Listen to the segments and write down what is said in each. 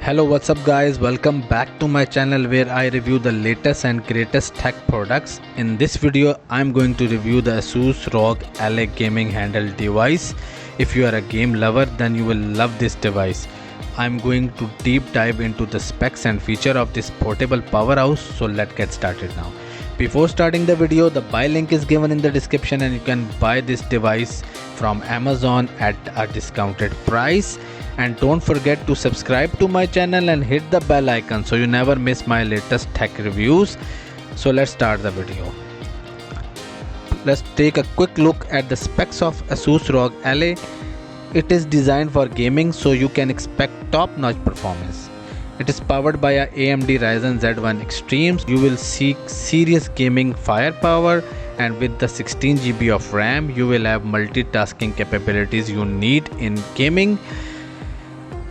Hello, what's up guys, welcome back to my channel where I review the latest and greatest tech products. In this video I'm going to review the Asus Rog LA gaming handheld device. If you are a game lover then you will love this device. I'm going to deep dive into the specs and feature of this portable powerhouse, so let's get started now. Before starting the video, the buy link is given in the description and you can buy this device from Amazon at a discounted price. And don't forget to subscribe to my channel and hit the bell icon so you never miss my latest tech reviews. So let's start the video. Let's take a quick look at the specs of Asus Rog LA. It is designed for gaming, so you can expect top-notch performance. It is powered by a AMD Ryzen Z1 Extremes. You will see serious gaming firepower, and with the 16 GB of RAM you will have multitasking capabilities you need in gaming.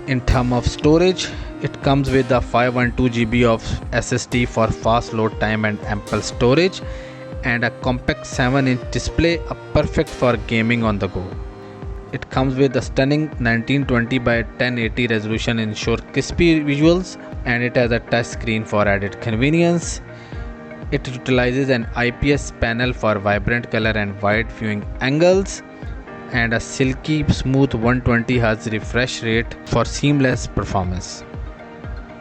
In terms of storage, it comes with a 512 GB of SSD for fast load time and ample storage, and a compact 7-inch display, perfect for gaming on the go. It comes with a stunning 1920 by 1080 resolution, ensure crispy visuals, and it has a touch screen for added convenience. It utilizes an IPS panel for vibrant color and wide viewing angles, and a silky smooth 120Hz refresh rate for seamless performance.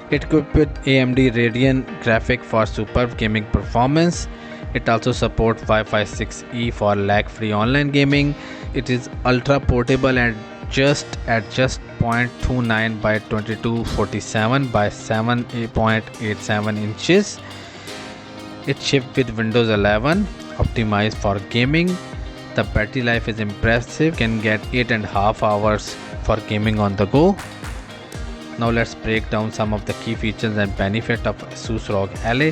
It equipped with AMD Radeon graphic for superb gaming performance. It also supports Wi-Fi 6E for lag-free online gaming. It is ultra portable and just 0.29 by 2247 by 7.87 inches. It shipped with Windows 11, optimized for gaming. The battery life is impressive, can get 8.5 hours for gaming on the go. Now let's break down some of the key features and benefits of Asus Rog LA.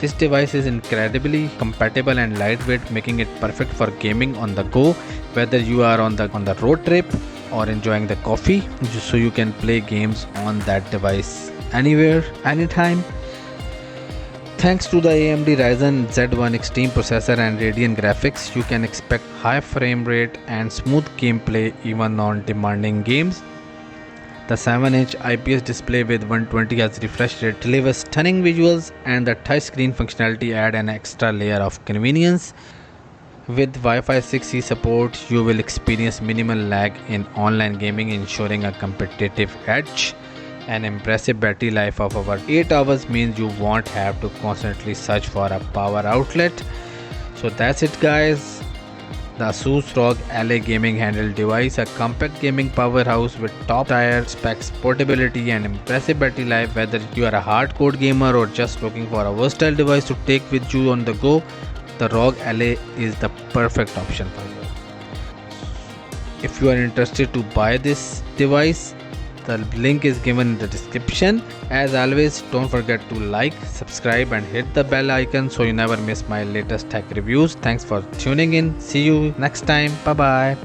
This device is incredibly compatible and lightweight, making it perfect for gaming on the go, whether you are on the road trip or enjoying the coffee, so you can play games on that device anywhere, anytime. Thanks to the AMD Ryzen Z1 Extreme processor and Radeon graphics, you can expect high frame rate and smooth gameplay even on demanding games. The 7-inch IPS display with 120Hz refresh rate delivers stunning visuals, and the touchscreen functionality adds an extra layer of convenience. With Wi-Fi 6E support, you will experience minimal lag in online gaming, ensuring a competitive edge. An impressive battery life of over 8 hours means you won't have to constantly search for a power outlet. So that's it guys. The Asus Rog LA gaming handheld device, a compact gaming powerhouse with top tier specs, portability and impressive battery life. Whether you are a hardcore gamer or just looking for a versatile device to take with you on the go, the Rog LA is the perfect option for you. If you are interested to buy this device, the link is given in the description. As always, don't forget to like, subscribe and hit the bell icon so you never miss my latest tech reviews. Thanks for tuning in. See you next time. Bye bye.